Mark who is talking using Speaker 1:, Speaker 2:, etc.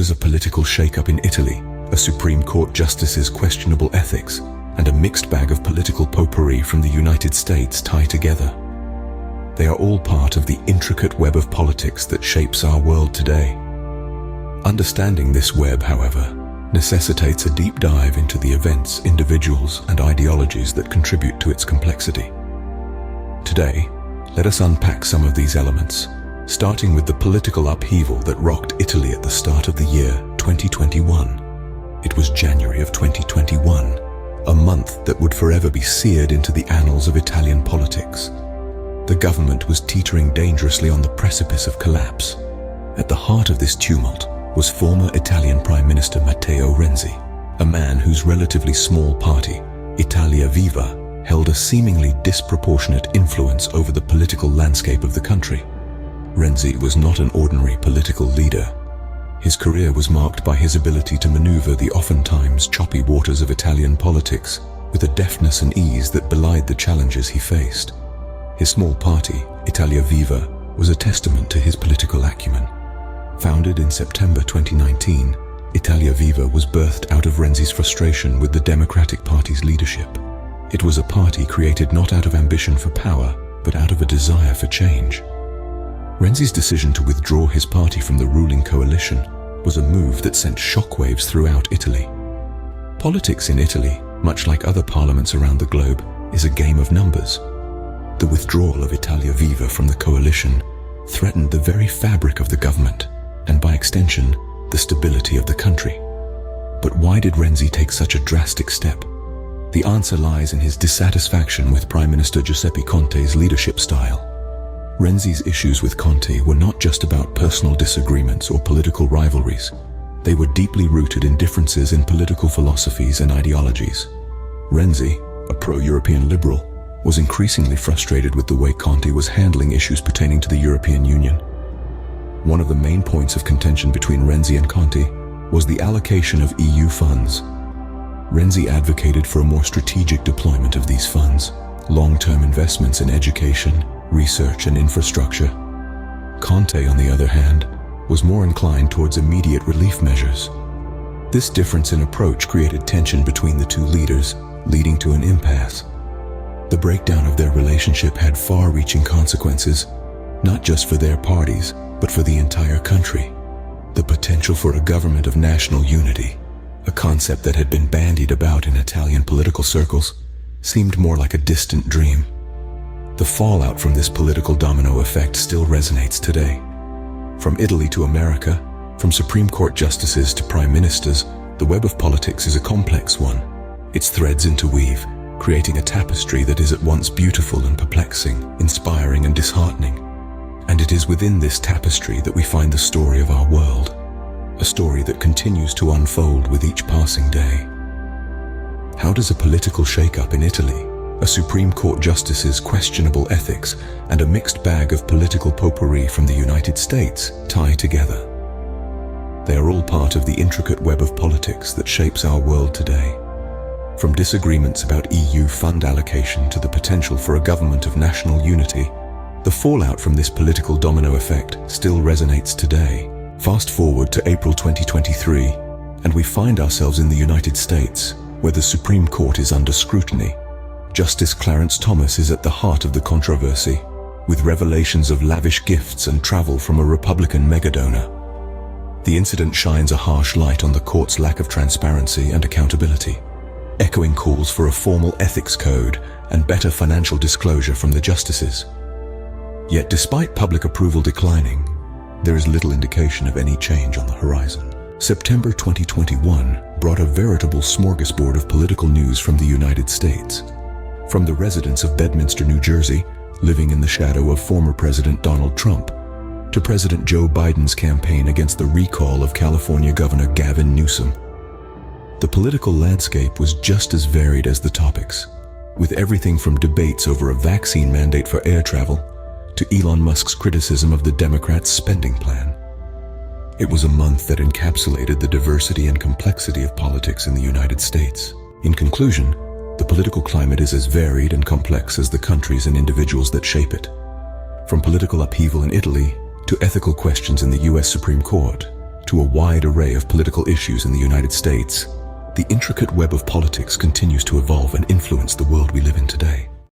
Speaker 1: does a political shakeup in Italy, a Supreme Court justice's questionable ethics, and a mixed bag of political potpourri from the United States tie together? They are all part of the intricate web of politics that shapes our world today. Understanding this web, however, necessitates a deep dive into the events, individuals, and ideologies that contribute to its complexity. Today, let us unpack some of these elements, starting with the political upheaval that rocked Italy at the start of the year 2021. It was January of 2021, a month that would forever be seared into the annals of Italian politics. The government was teetering dangerously on the precipice of collapse. At the heart of this tumult was former Italian Prime Minister Matteo Renzi, a man whose relatively small party, Italia Viva, held a seemingly disproportionate influence over the political landscape of the country. Renzi was not an ordinary political leader. His career was marked by his ability to maneuver the oftentimes choppy waters of Italian politics with a deftness and ease that belied the challenges he faced. His small party, Italia Viva, was a testament to his political acumen. Founded in September 2019, Italia Viva was birthed out of Renzi's frustration with the Democratic Party's leadership. It was a party created not out of ambition for power, but out of a desire for change. Renzi's decision to withdraw his party from the ruling coalition was a move that sent shockwaves throughout Italy. Politics in Italy, much like other parliaments around the globe, is a game of numbers. The withdrawal of Italia Viva from the coalition threatened the very fabric of the government, and by extension, the stability of the country. But why did Renzi take such a drastic step? The answer lies in his dissatisfaction with Prime Minister Giuseppe Conte's leadership style. Renzi's issues with Conte were not just about personal disagreements or political rivalries. They were deeply rooted in differences in political philosophies and ideologies. Renzi, a pro-European liberal, was increasingly frustrated with the way Conte was handling issues pertaining to the European Union. One of the main points of contention between Renzi and Conte was the allocation of EU funds. Renzi advocated for a more strategic deployment of these funds, long-term investments in education, research, and infrastructure. Conte, on the other hand, was more inclined towards immediate relief measures. This difference in approach created tension between the two leaders, leading to an impasse. The breakdown of their relationship had far-reaching consequences, not just for their parties, but for the entire country. The potential for a government of national unity, a concept that had been bandied about in Italian political circles, seemed more like a distant dream. The fallout from this political domino effect still resonates today. From Italy to America, from Supreme Court justices to prime ministers, the web of politics is a complex one. Its threads interweave, creating a tapestry that is at once beautiful and perplexing, inspiring and disheartening. And it is within this tapestry that we find the story of our world, a story that continues to unfold with each passing day. How does a political shakeup in Italy, a Supreme Court justice's questionable ethics, and a mixed bag of political potpourri from the United States tie together? They are all part of the intricate web of politics that shapes our world today. From disagreements about EU fund allocation to the potential for a government of national unity, the fallout from this political domino effect still resonates today. Fast forward to April 2023, and we find ourselves in the United States, where the Supreme Court is under scrutiny. Justice Clarence Thomas is at the heart of the controversy, with revelations of lavish gifts and travel from a Republican megadonor. The incident shines a harsh light on the court's lack of transparency and accountability, echoing calls for a formal ethics code and better financial disclosure from the justices. Yet despite public approval declining, there is little indication of any change on the horizon. September 2021 brought a veritable smorgasbord of political news from the United States. From the residents of Bedminster, New Jersey, living in the shadow of former President Donald Trump, to President Joe Biden's campaign against the recall of California Governor Gavin Newsom. The political landscape was just as varied as the topics, with everything from debates over a vaccine mandate for air travel to Elon Musk's criticism of the Democrats' spending plan. It was a month that encapsulated the diversity and complexity of politics in the United States. In conclusion, the political climate is as varied and complex as the countries and individuals that shape it. From political upheaval in Italy to ethical questions in the US Supreme Court, to a wide array of political issues in the United States. The intricate web of politics continues to evolve and